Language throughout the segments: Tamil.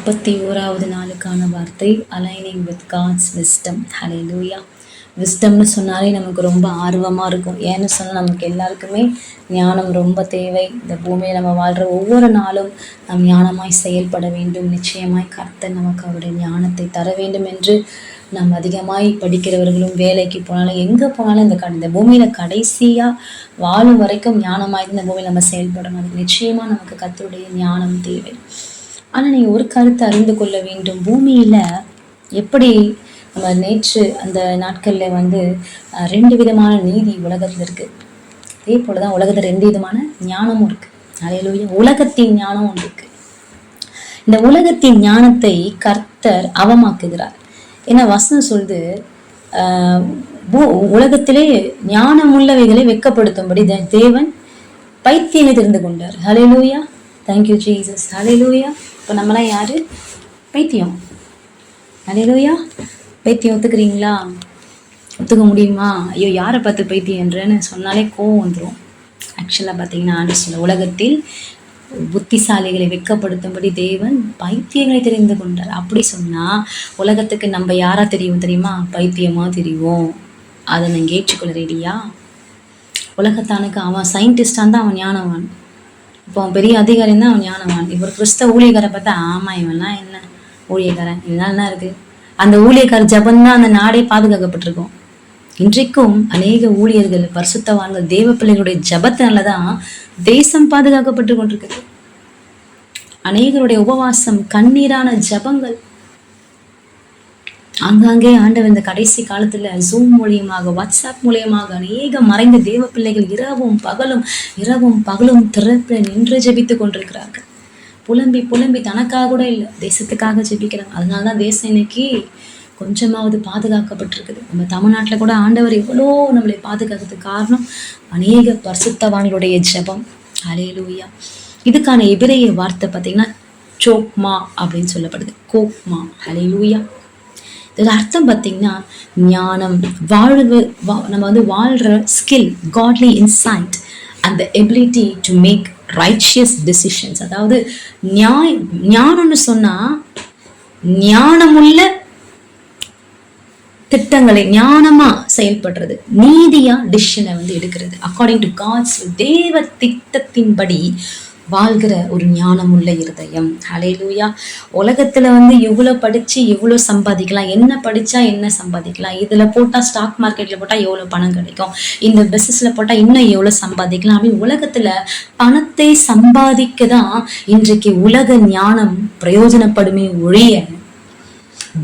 41வது நாளுக்கான வார்த்தை அலைனிங் வித் காட்ஸ் விஸ்டம். ஹல்லேலூயா. விஸ்டம்னு சொன்னாலே நமக்கு ரொம்ப ஆர்வமாக இருக்கும். ஏன்னு சொன்னால் நமக்கு எல்லாருக்குமே ஞானம் ரொம்ப தேவை. இந்த பூமியை நம்ம வாழ்கிற ஒவ்வொரு நாளும் நாம் ஞானமாய் செயல்பட வேண்டும். நிச்சயமாய் கர்த்தர் நமக்கு அவருடைய ஞானத்தை தர வேண்டும் என்று நாம் அதிகமாய் படிக்கிறவர்களும் வேலைக்கு போனாலும் எங்கே போனாலும் இந்த பூமியில் கடைசியாக வாழும் வரைக்கும் ஞானமாய் இந்த பூமியில் நம்ம செயல்படணும். அதுக்கு நிச்சயமாக நமக்கு கர்த்தருடைய ஞானம் தேவை. ஆனால் நீங்கள் ஒரு கருத்தை அறிந்து கொள்ள வேண்டும். பூமியில் எப்படி நம்ம நேற்று அந்த நாட்களில் 2 விதமான நீதி உலகத்தில் இருக்குது. அதே போல் தான் உலகத்தில் 2 விதமான ஞானமும் இருக்குது. ஹல்லேலூயா. உலகத்தின் ஞானம் ஒன்று இருக்குது. இந்த உலகத்தின் ஞானத்தை கர்த்தர் அவமாக்குகிறார். ஏன்னா வசனம் சொல்லுது, உலகத்திலே ஞானம் உள்ளவைகளை வெட்கப்படுத்தும்படி தேவன் பைத்தியங்களை தெரிந்து கொண்டார். ஹல்லேலூயா. Thank you Jesus. ஹல்லேலூயா. இப்போ நம்மளாம் யாரு? பைத்தியம். ஹல்லேலூயா. பைத்தியம் ஒத்துக்கிறீங்களா? ஒத்துக்க முடியுமா? ஐயோ, யாரை பார்த்து பைத்தியன்றேன்னு சொன்னாலே கோவம் வந்துடும். ஆக்சுவலாக பார்த்தீங்கன்னா சொல்ல, உலகத்தில் புத்திசாலிகளை வெட்கப்படுத்தும்படி தேவன் பைத்தியங்களை தெரிந்து கொண்டார். அப்படி சொன்னால் உலகத்துக்கு நம்ம யாரா தெரியுமா? பைத்தியமாக தெரியும். அதை நீங்கள் ஏற்றுக்கொள்ள ரெடியா? உலகத்தானுக்கு அவன் சயின்டிஸ்டாக இருந்தால் அவன் ஞானவான். இப்போ அவன் பெரிய அதிகாரி தான் அவன் ஞானவான். இப்போ ஒரு கிறிஸ்தவ ஊழியக்காரை பார்த்தா ஆமாம் இவன்லாம் என்ன ஊழியக்காரன், இதனால என்ன இருக்குது? அந்த ஊழியக்கார ஜபந்தான் அந்த நாடே பாதுகாக்கப்பட்டிருக்கும். இன்றைக்கும் அநேக ஊழியர்கள், பரிசுத்தவான்கள், தேவ பிள்ளைகளுடைய ஜபத்தினால தான் தேசம் பாதுகாக்கப்பட்டு கொண்டிருக்குது. அநேகருடைய உபவாசம், கண்ணீரான ஜபங்கள், ஆங்காங்கே ஆண்டவர் இந்த கடைசி காலத்துல ஜூம் மூலியமாக, வாட்ஸ்அப் மூலியமாக அநேக மறைந்த தேவ பிள்ளைகள் இரவும் பகலும் திறப்பில் நின்று ஜெபித்து கொண்டிருக்கிறார்கள். புலம்பி தனக்காக கூட இல்லை, தேசத்துக்காக ஜெபிக்கிறாங்க. அதனாலதான் தேசம் இன்னைக்கு கொஞ்சமாவது பாதுகாக்கப்பட்டிருக்குது. நம்ம தமிழ்நாட்டில் கூட ஆண்டவர் எவ்வளோ நம்மளை பாதுகாக்கிறதுக்கு காரணம் அநேக பரிசுத்தவான்களுடைய ஜெபம். ஹல்லேலூயா. இதுக்கான எபிரேய வார்த்தை பார்த்தீங்கன்னா சோக்மா அப்படின்னு சொல்லப்படுது. கோக்மா. ஹல்லேலூயா. இதோட அர்த்தம் பார்த்தீங்கன்னா ஞானம், நம்ம வாழ்கிற skill, godly insight and the ability to make righteous decisions. அதாவது ஞானம்னு சொன்னா ஞானமுள்ள திட்டங்களை, ஞானமா செயல்படுறது, நீதியா டிசிஷனை எடுக்கிறது, அக்கார்டிங் டு காட்ஸ் தேவ திட்டத்தின்படி வாழ்கிற ஒரு ஞானமுள்ள இருதயம். ஹல்லேலூயா. உலகத்துல இவ்வளோ படிச்சு எவ்வளோ சம்பாதிக்கலாம், என்ன படிச்சா என்ன சம்பாதிக்கலாம், இதுல போட்டா ஸ்டாக் மார்க்கெட்ல போட்டா எவ்வளோ பணம் கிடைக்கும், இந்த பிசினஸ்ல போட்டா இன்னும் எவ்வளோ சம்பாதிக்கலாம் அப்படின்னு உலகத்துல பணத்தை சம்பாதிக்க தான் இன்றைக்கு உலக ஞானம் பிரயோஜனப்படுமே ஒழிய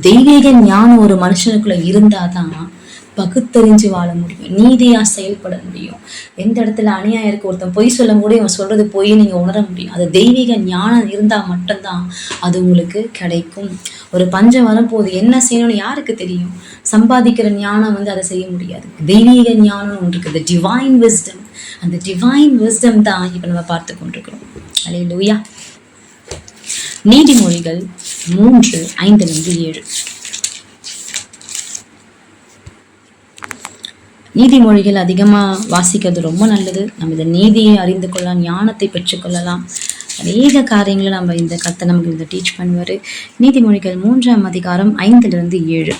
தெய்வீக ஞானம் ஒரு மனுஷனுக்குள்ள இருந்தாதான் பகுத்தறிஞ்சு வாழ முடியும், நீதியா செயல்பட முடியும். எந்த இடத்துல அநியாயம் இருக்கு, ஒருத்தன் பொய் சொல்லும் கூட இவன் சொல்றது பொய் நீங்க உணர முடியும். அது தெய்வீக ஞானம் இருந்தா மட்டும்தான் அது உங்களுக்கு கிடைக்கும். ஒரு பஞ்சம் வரப்போது என்ன செய்யணும்னு யாருக்கு தெரியும்? சம்பாதிக்கிற ஞானம் அதை செய்ய முடியாது. தெய்வீக ஞானம் ஒன்று இருக்குது, டிவைன் விஸ்டம். அந்த டிவைன் விஸ்டம் தான் இப்ப நம்ம பார்த்து கொண்டிருக்கிறோம். ஹல்லேலூயா. நீதிமொழிகள் 3:5-7. நீதிமொழிகள் அதிகமாக வாசிக்கிறது ரொம்ப நல்லது. நம்ம இந்த நீதியை அறிந்து கொள்ளலாம், ஞானத்தை பெற்றுக்கொள்ளலாம். அநேக காரியங்களை நம்ம இந்த கர்த்தர் நமக்கு டீச் பண்ணுவார். நீதிமொழிகள் 3:5-7.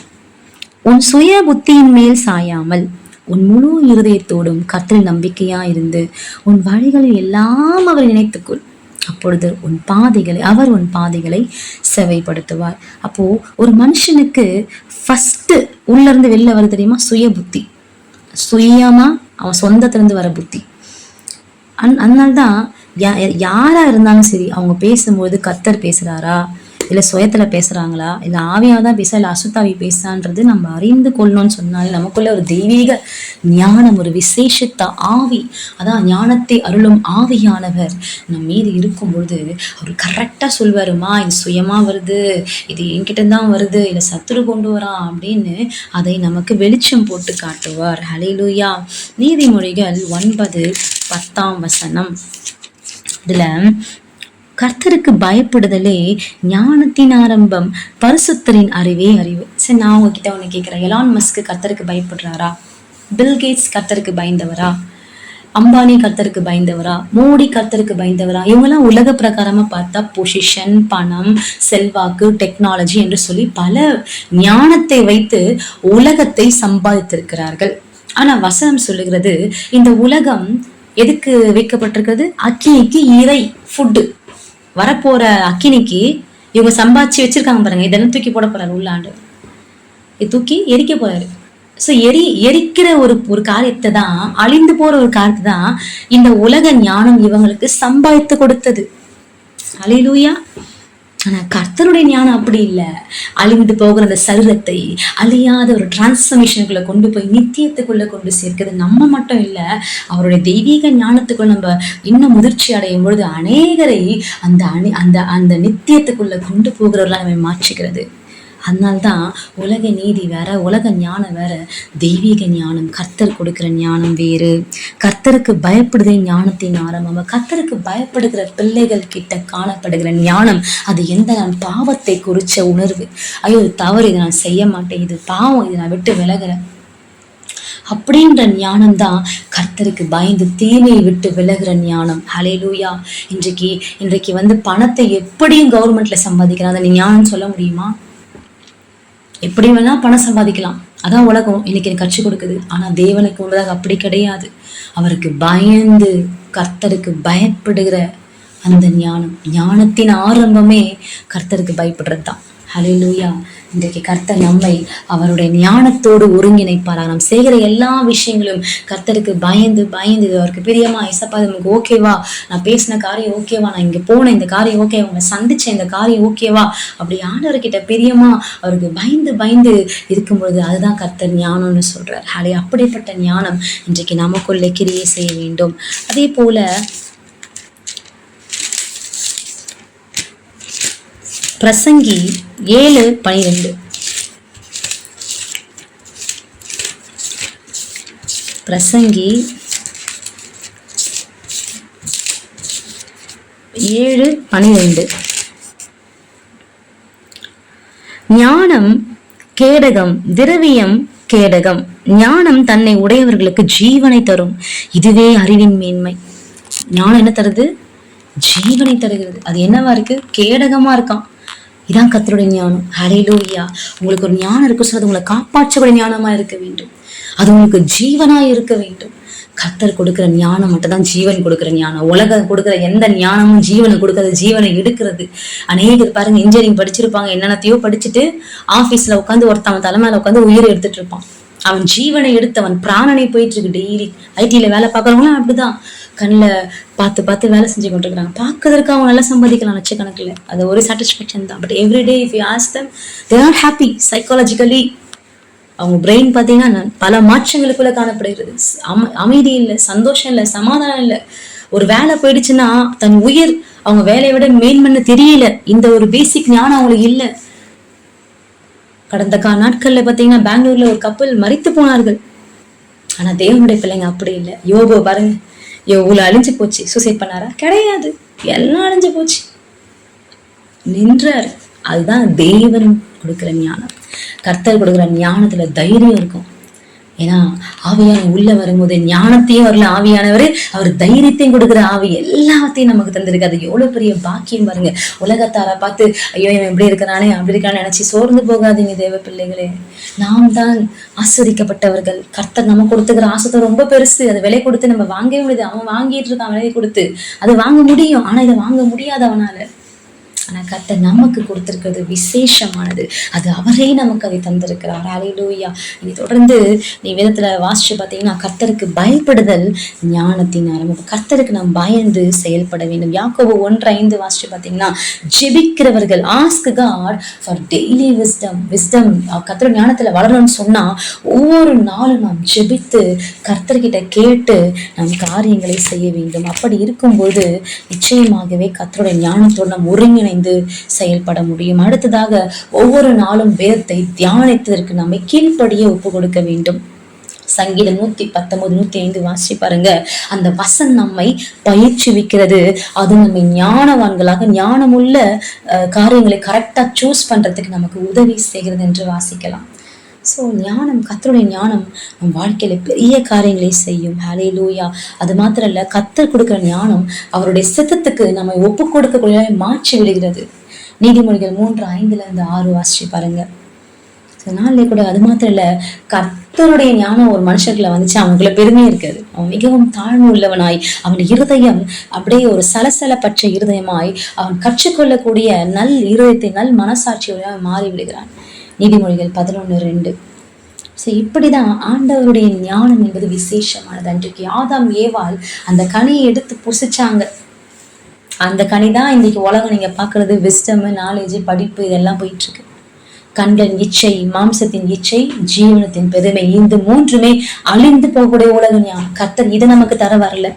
உன் சுய புத்தியின் மேல் சாயாமல் உன் முழு இருதயத்தோடும் கர்த்தரில் நம்பிக்கையா இருந்து உன் வழிகளில் எல்லாம் அவரை நினைத்துக்கொள். அப்பொழுது அவர் உன் பாதைகளை செவைப்படுத்துவார். அப்போ ஒரு மனுஷனுக்கு ஃபர்ஸ்ட் உள்ள இருந்து வெளில வர தெரியுமா? சுய புத்தி. சுயமா அவன் சொந்தத்திலிருந்து வர புத்தி. அதனால்தான் யாரா இருந்தாலும் சரி, அவங்க பேசும்போது கர்த்தர் பேசுறாரா, இல்லை சுயத்துல பேசுறாங்களா, இல்லை ஆவியாதான் பேச, இல்லை அசுத்தாவி பேசான்றது நம்ம அறிந்து கொள்ளணும்னு சொன்னாலே நமக்குள்ள ஒரு தெய்வீக ஞானம், ஒரு விசேஷித்த ஆவி, அதான் ஞானத்தை அருளும் ஆவியானவர் நம்ம மீது இருக்கும் பொழுது அவர் கரெக்டா சொல்வாருமா, இது சுயமா வருது, இது என்கிட்ட தான் வருது, இல்லை சத்துரு கொண்டு வரான் அப்படின்னு அதை நமக்கு வெளிச்சம் போட்டு காட்டுவார். ஹல்லேலூயா. நீதிமொழிகள் 9:10. இதுல கர்த்தருக்கு பயப்படுதலே ஞானத்தின் ஆரம்பம், பரிசுத்தரின் அறிவே அறிவு. சரி, நான் உங்ககிட்ட ஒன்று கேட்குறேன். எலான் மஸ்க் கர்த்தருக்கு பயப்படுறாரா? பில் கேட்ஸ் கர்த்தருக்கு பயந்தவரா? அம்பானி கர்த்தருக்கு பயந்தவரா, மோடி கர்த்தருக்கு பயந்தவரா? இவங்கெல்லாம் உலக பிரகாரமா பார்த்தா பொசிஷன், பணம், செல்வாக்கு, டெக்னாலஜி என்று சொல்லி பல ஞானத்தை வைத்து உலகத்தை சம்பாதித்திருக்கிறார்கள். ஆனா வசனம் சொல்லுகிறது, இந்த உலகம் எதுக்கு வைக்கப்பட்டிருக்கிறது? அக்கினிக்கு இறை, ஃபுட்டு. வரப்போற அக்கினிக்கு இவங்க சம்பாதிச்சு வச்சிருக்காங்க பாருங்க. இதெல்லாம் தூக்கி போட போறாரு உள்ளாண்டு, இது தூக்கி எரிக்க போறாரு. சோ எரிக்கிற ஒரு காரியத்தை தான், அழிந்து போற ஒரு காரியத்தை தான் இந்த உலக ஞானம் இவங்களுக்கு சம்பாதித்து கொடுத்தது. அல்லேலூயா. ஆனா கர்த்தருடைய ஞானம் அப்படி இல்லை. அழிந்து போகிற அந்த சரீரத்தை அழியாத ஒரு டிரான்ஸ்ஃபர்மேஷனுக்குள்ள கொண்டு போய் நித்தியத்துக்குள்ள கொண்டு சேர்க்கிறது. நம்ம மட்டும் இல்ல, அவருடைய தெய்வீக ஞானத்துக்குள்ள நம்ம இன்னும் முதிர்ச்சி அடையும் பொழுது அநேகரை அந்த அந்த அந்த நித்தியத்துக்குள்ள கொண்டு போகிறவர்களா நம்ம மாற்றுகிறது. அதனால்தான் உலக நீதி வேற, உலக ஞானம் வேற, தெய்வீக ஞானம், கர்த்தர் கொடுக்கிற ஞானம் வேறு. கர்த்தருக்கு பயப்படுதே ஞானத்தின் ஆரம்பம். கர்த்தருக்கு பயப்படுகிற பிள்ளைகள் கிட்ட காணப்படுகிற ஞானம் அது எந்த பாவத்தை குறிச்ச உணர்வு. ஐயோ தவறு, இதை நான் செய்ய மாட்டேன், இது பாவம், இதை நான் விட்டு விலகிறேன் அப்படின்ற ஞானம் தான் கர்த்தருக்கு பயந்து தீமையை விட்டு விலகிற ஞானம். ஹல்லேலூயா. இன்றைக்கு பணத்தை எப்படியும் கவர்மெண்ட்ல சம்பாதிக்கிறாங்க, அந்த ஞானம் சொல்ல முடியுமா? எப்படி வேணா பணம் சம்பாதிக்கலாம், அதான் உலகம் இன்னைக்கு எனக்கு கற்றுக் கொடுக்குது. ஆனா தேவனுக்கு உள்ளதாக அப்படி கிடையாது. அவருக்கு பயந்து கர்த்தருக்கு பயப்படுகிற அந்த ஞானத்தின் ஆரம்பமே கர்த்தருக்கு பயப்படுறது தான். ஹல்லேலூயா. இன்றைக்கு கர்த்தர் நம்மை அவருடைய ஞானத்தோடு ஒருங்கிணைப்பாராக. நாம் செய்கிற எல்லா விஷயங்களும் கர்த்தருக்கு பயந்து பயந்து, அவருக்கு பிரியமா, இசப்பா நமக்கு ஓகேவா, நான் பேசின காரியம் ஓகேவா, நான் இங்க போன இந்த காரியம் ஓகேவா, உங்களை சந்திச்ச இந்த காரியம் ஓகேவா, அப்படி ஆண்டவர்கிட்ட பிரியமா அவருக்கு பயந்து பயந்து இருக்கும்பொழுது அதுதான் கர்த்தர் ஞானம்னு சொல்றார். அப்படிப்பட்ட ஞானம் இன்றைக்கு நமக்குள்ளே கிரியை செய்ய வேண்டும். அதே போல பிரசங்கி 7:12. பிரசங்கி 7:12. ஞானம் கேடகம், திரவியம் கேடகம். ஞானம் தன்னை உடையவர்களுக்கு ஜீவனை தரும், இதுவே அறிவின் மேன்மை. ஞானம் என்ன தருது? ஜீவனை தருகிறது. அது என்னவா இருக்கு? கேடகமா இருக்கான். இதான் கர்த்தருடைய ஞானம். ஹல்லேலூயா. உங்களுக்கு ஒரு ஞானம் இருக்கு சொல்றது உங்களை காப்பாற்றக்கூடிய ஞானமா இருக்க வேண்டும், அது உங்களுக்கு ஜீவனா இருக்க வேண்டும். கர்த்தர் கொடுக்கிற ஞானம் மட்டும் தான் ஜீவன் கொடுக்கிற ஞானம். உலகம் கொடுக்கிற எந்த ஞானமும் ஜீவனை கொடுக்கறது, ஜீவனை எடுக்கிறது. அநேகர் பாருங்க, இன்ஜினியரிங் படிச்சிருப்பாங்க, என்னென்னத்தையோ படிச்சுட்டு ஆபீஸ்ல உட்காந்து ஒருத்தவன் தலைமையில உட்காந்து உயிரை எடுத்துட்டு இருப்பான். அவன் ஜீவனை எடுத்தவன் பிராணனை போயிட்டு இருக்கு. டெய்லி ஐடியில வேலை பார்க்கறவங்களும் அப்படிதான், கண்ணில் பார்த்து பார்த்து வேலை செஞ்சு கொண்டு இருக்கிறாங்க. பார்க்கறதுக்கு அவங்க நல்லா சம்பாதிக்கலாம் லட்சக்கணக்கில், அது ஒரு சாட்டிஸ்ஃபேக்ஷன் தான். But everyday if you ask them, they are happy psychologically. அவங்க பிரெயின் பார்த்தீங்கன்னா பல மாற்றங்களுக்குள்ள காணப்படுகிறது. அமைதி இல்லை, சந்தோஷம் இல்லை, சமாதானம் இல்லை. ஒரு வேலை போயிடுச்சுன்னா தன் உயிர் அவங்க வேலையை விட மேன்மன்னு தெரியல. இந்த ஒரு பேசிக் ஞானம் அவங்களுக்கு இல்லை. கடந்த நாட்கள்ல பாத்தீங்கன்னா பெங்களூர்ல ஒரு கப்பல் மரித்து போனார்கள். ஆனா தேவனுடைய பிள்ளைங்க அப்படி இல்லை. யோகோ பாருங்க, எவ்வளவு அழிஞ்சு போச்சு. சூசைட் பண்ணாரா? கிடையாது, எல்லாம் அழிஞ்சு போச்சு, நின்றாரு. அதுதான் தேவன் கொடுக்கிற ஞானம். கர்த்தர் கொடுக்கிற ஞானத்துல தைரியம் இருக்கும். ஏன்னா ஆவியான உள்ள வரும்போது ஞானத்தையும் வரல, ஆவியானவர் அவர் தைரியத்தையும் கொடுக்குற ஆவி எல்லாத்தையும் நமக்கு தந்திருக்கு. அது எவ்வளவு பெரிய பாக்கியம் பாருங்க. உலகத்தார பார்த்து ஐயோ இவன் எப்படி இருக்கிறானே அப்படி இருக்கான்னு நினைச்சு சோர்ந்து போகாதீங்க தேவ பிள்ளைகளே. நாம் தான் ஆஸ்வதிக்கப்பட்டவர்கள். கர்த்தர் நம்ம கொடுத்துக்கிற ஆசத்தை ரொம்ப பெருசு, அதை விலை கொடுத்து நம்ம வாங்கவே முடியாது. அவன் வாங்கிட்டு இருக்கான் விலையை கொடுத்து, அது வாங்க முடியும், ஆனா இதை வாங்க முடியாது அவனால. ஆனா கர்த்தர் நமக்கு கொடுத்திருக்கிறது விசேஷமானது. அது அவரே நமக்கு அதை தந்திருக்கிறார். ஹல்லேலூயா. நீ தொடர்ந்து நீ வேதத்துல வாசிச்சு பார்த்தீங்கன்னா கர்த்தருக்கு பயப்படுதல் ஞானத்தின் ஆரம்பம். கர்த்தருக்கு நாம் பயந்து செயல்பட வேண்டும். யாக்கோபு 1:5 வாசிச்சு பார்த்தீங்கன்னா ஜெபிக்கிறவர்கள் ask God for daily wisdom. கர்த்தர் ஞானத்துல வளரணும்னு சொன்னா ஒவ்வொரு நாளும் நாம் ஜெபித்து கர்த்தர்கிட்ட கேட்டு நம் காரியங்களை செய்ய வேண்டும். அப்படி இருக்கும்போது நிச்சயமாகவே கர்த்தருடைய ஞானத்தோடு நாம் ஒருங்கிணை செயல்பட முடியும். அடுத்ததாக ஒவ்வொரு நாளும் வேதத்தை தியானித்ததற்கு நம்மை கீழ்ப்படிய ஒப்பு கொடுக்க வேண்டும். சங்கீதம் 119, 105 வாசி பாருங்க. அந்த வசனம் நம்மை பயிற்சிவிக்கிறது. அது நம்மை ஞானவான்களாக, ஞானமுள்ள காரியங்களை கரெக்டா சூஸ் பண்றதுக்கு நமக்கு உதவி செய்கிறது என்று வாசிக்கலாம். ஸோ ஞானம், கர்த்தருடைய ஞானம் நம் வாழ்க்கையில பெரிய காரியங்களை செய்யும். ஹல்லேலூயா. அது மாத்திரம் இல்ல, கர்த்தர் கொடுக்கிற ஞானம் அவருடைய சித்தத்துக்கு நம்மை ஒப்பு கொடுக்கக்கூடிய மாற்றி விடுகிறது. நீதிமொழிகள் 3:5-6 வாசிச்சு பாருங்க. நாளிலே கூட அது மாத்திரம் இல்ல, கர்த்தருடைய ஞானம் ஒரு மனுஷர்களை வந்துச்சு, அவனுக்குள்ள பெருமையே இருக்காது. அவன் மிகவும் தாழ்வு உள்ளவனாய், அவன் இருதயம் அப்படியே ஒரு சலசலப்பற்ற இருதயமாய், அவன் கற்றுக்கொள்ளக்கூடிய நல் இருதயத்தை நல் மனசாட்சியோட மாறி விடுகிறான். நீதிமொழிகள் 11:2. ஸோ இப்படிதான் ஆண்டவருடைய ஞானம் என்பது விசேஷமானது. அன்றைக்கு ஆதாம் ஏவாள் அந்த கனியை எடுத்து புசிச்சாங்க. அந்த கனி தான் இன்னைக்கு உலகம் நீங்க பாக்குறது, விஸ்டம், நாலேஜ், படிப்பு, இதெல்லாம் போயிட்டு இருக்கு. கண்களின் இச்சை, மாம்சத்தின் இச்சை, ஜீவனத்தின் பெருமை, இந்த மூன்றுமே அழிந்து போகக்கூடிய உலகம் ஞானம். கர்த்தர் இதை நமக்கு தர வரல.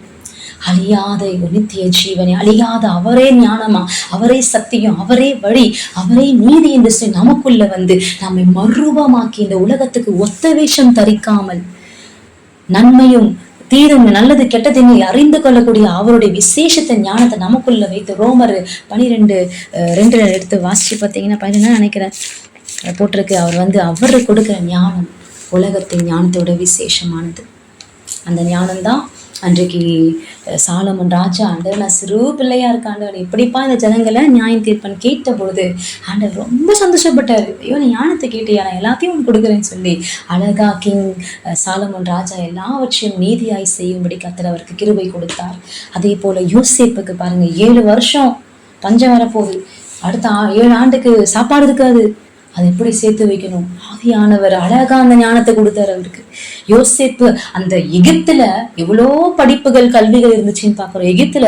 அழியாத நித்திய ஜீவனை, அழியாத அவரே ஞானமா, அவரே சத்தியம், அவரே வழி, அவரே நீதி என்று சொல்லி நமக்குள்ள வந்து நம்மை மறுரூபமாக்கி இந்த உலகத்துக்கு ஒத்த வேஷம் தரிக்காமல் நன்மையும் தீரும், நல்லது கெட்டதுன்னு அறிந்து கொள்ளக்கூடிய அவருடைய விசேஷத்தை ஞானத்தை நமக்குள்ள வைத்து ரோமர் 12:2 எடுத்து வாசிச்சு பார்த்தீங்கன்னா 11 நினைக்கிறேன் போட்டிருக்கு. அவர் கொடுக்கிற ஞானம் உலகத்தின் ஞானத்தோட விசேஷமானது. அந்த ஞானம்தான் அன்றைக்கு சாலமன் ராஜா, ஆண்டவர் நான் சிறு பிள்ளையா இருக்க ஆண்டவர், எப்படிப்பா இந்த ஜனங்களை நியாயம் தீர்ப்பன் கேட்ட பொழுது ஆண்டவர் ரொம்ப சந்தோஷப்பட்டாரு. ஐயோ நீ ஞானத்தை கேட்டியா, நான் எல்லாத்தையும் உனக்கு கொடுக்குறேன்னு சொல்லி அழகா கிங் சாலமன் ராஜா எல்லாவற்றையும் நீதியாய் செய்யும்படி கர்த்தர் அவருக்கு கிருபை கொடுத்தார். அதே போல யோசேப்புக்கு பாருங்க, 7 வருஷம் பஞ்சம் வரப்போகுது, அடுத்த 7 ஆண்டுக்கு சாப்பாடு இருக்காது, அதை எப்படி சேர்த்து வைக்கணும். ஆவியானவர் அழகா அந்த ஞானத்தை கொடுத்தாரு அவருக்கு. யோசேப்பு அந்த எகிப்துல எவ்வளோ படிப்புகள், கல்விகள் இருந்துச்சுன்னு பாக்குறோம். எகிப்துல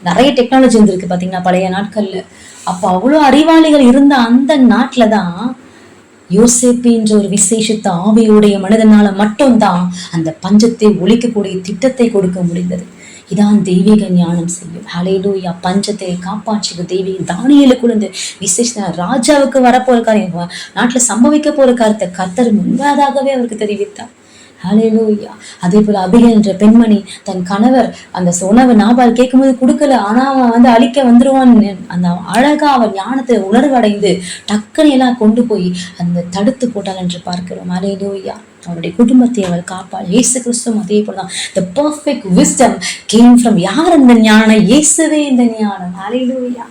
நிறைய டெக்னாலஜி இருந்திருக்கு பாத்தீங்கன்னா பழைய நாட்கள்ல. அப்ப அவ்வளோ அறிவாளிகள் இருந்த அந்த நாட்டுலதான் யோசேப்புன்ற ஒரு விசேஷத்த ஆவியுடைய மனிதனால மட்டும்தான் அந்த பஞ்சத்தை ஒழிக்கக்கூடிய திட்டத்தை கொடுக்க முடிந்தது. இதான் தெய்வீக ஞானம் செய்யும். ஹல்லேலூயா. பஞ்சத்தை காப்பாற்று தெய்வீக தானியேலுக்குள்ள இருந்து விசேஷ ராஜாவுக்கு வரப்போற காரியம், நாட்டுல சம்பவிக்க போற காரியத்தை கர்த்தர் முன்பதாகவே அவருக்கு தெரிவித்தார். ஹல்லேலூயா. அதே போல அபிகேல் என்ற பெண்மணி தன் கணவர் அந்த உணவு நாபால் கேட்கும்போது கொடுக்கல, ஆனா அவன் அழிக்க வந்துருவான், அந்த அழகா அவன் ஞானத்தை உணர்வடைந்து டக்குன்னு எல்லாம் கொண்டு போய் அந்த தடுத்து போட்டாள் என்று பார்க்கிறோம். ஹல்லேலூயா. அவருடைய குடும்பத்தை அவள் காப்பாள். இயேசு கிறிஸ்துவும் அதே போலதான். The perfect wisdom came from யார் அந்த ஞானம்? இயேசுவே இந்த ஞானம். ஹல்லேலூயா.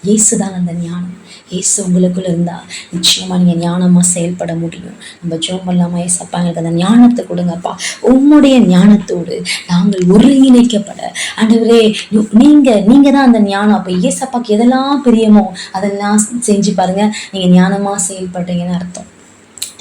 இயேசுதான் அந்த ஞானம். இயேசு உங்களுக்குள்ள இருந்தா நிச்சயமா நீங்க ஞானமா செயல்பட முடியும். நம்ம ஜெபம் பண்ணலாமா? ஏசப்பா எங்களுக்கு அந்த ஞானத்தை கொடுங்கப்பா, உம்முடைய ஞானத்தோடு நாங்கள் ஒருங்கிணைக்கப்பட. ஆண்டவரே நீங்க தான் அந்த ஞானம். அப்ப ஏசப்பாக்கு எதெல்லாம் பிரியமோ அதெல்லாம் செஞ்சு பாருங்க, நீங்க ஞானமா செயல்படுறீங்கன்னு அர்த்தம்.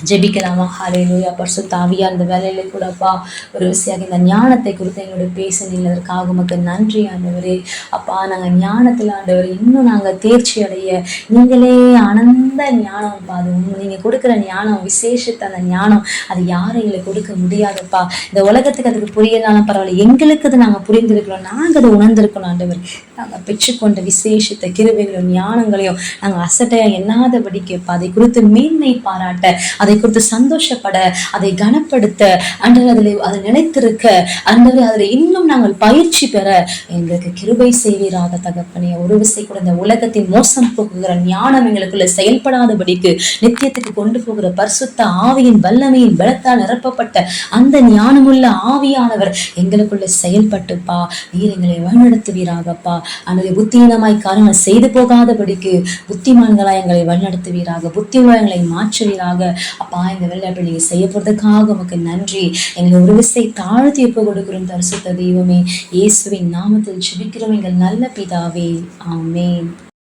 ஜெபிக்கலாமா? ஹல்லேலூயா. பரிசுத்த ஆவியார் இந்த வேலையில கூடப்பா ஒரு விஷயம் இந்த ஞானத்தை குறித்து எங்களோட பேசுனீங்கிறதுக்காக உமக்கு நன்றி ஆண்டவரே. அப்பா நாங்கள் ஞானத்தில் ஆண்டவர் இன்னும் நாங்கள் தேர்ச்சி அடைய நீங்களே ஆனந்த ஞானம்ப்பா. அது நீங்கள் கொடுக்குற ஞானம் விசேஷத்தை, அந்த ஞானம் அது யாரும் எங்களுக்கு கொடுக்க முடியாதுப்பா. இந்த உலகத்துக்கு அதுக்கு புரியலாலும் பரவாயில்ல, எங்களுக்கு அது நாங்கள் புரிந்திருக்கிறோம், நாங்கள் அதை உணர்ந்திருக்கணும் ஆண்டவர். நாங்கள் பெற்றுக்கொண்ட விசேஷத்தை கிருபைகளையும் ஞானங்களையும் நாங்கள் அசட்டையா எண்ணாதபடிக்குப்பா அதை குறித்து மேன்மை பாராட்ட, அதை குறித்து சந்தோஷப்பட, அதை கனப்படுத்த ஆண்டவர் அதை நினைத்திருக்க ஆண்டவர் அதில் இன்னும் நாங்கள் பயிற்சி பெற எங்களுக்கு கிருபை செய்வீராக தகப்பனே. ஒரு விசை கூட இந்த உலகத்தின் மோசம் போக்குகிற ஞானம் எங்களுக்குள்ள செயல்படாதபடிக்கு நித்தியத்துக்கு கொண்டு போகிற பரிசுத்த ஆவியின் வல்லமையின் பலத்தால் நிரப்பப்பட்ட அந்த ஞானமுள்ள ஆவியானவர் எங்களுக்குள்ள செயல்பட்டுப்பா நீர் எங்களை வழிநடத்துவீராகப்பா. அந்த புத்தியீனமாய் காரியங்கள் செய்து போகாதபடிக்கு புத்திமான்களாய் எங்களை வழிநடத்துவீராக, புத்தி எங்களை மாற்றுவீராக. அப்பா இந்த வேலையை நீங்க செய்ய போறதுக்காக உமக்கு நன்றி. எங்களை ஒரு விசை தாழ்த்தி ஒப்பு கொடுக்கிறோம் பரிசுத்த தெய்வமே. இயேசுவின் நாமத்தில் ஜெபிக்கிறோம் எங்கள் நல்ல பிதாவே. ஆமென்.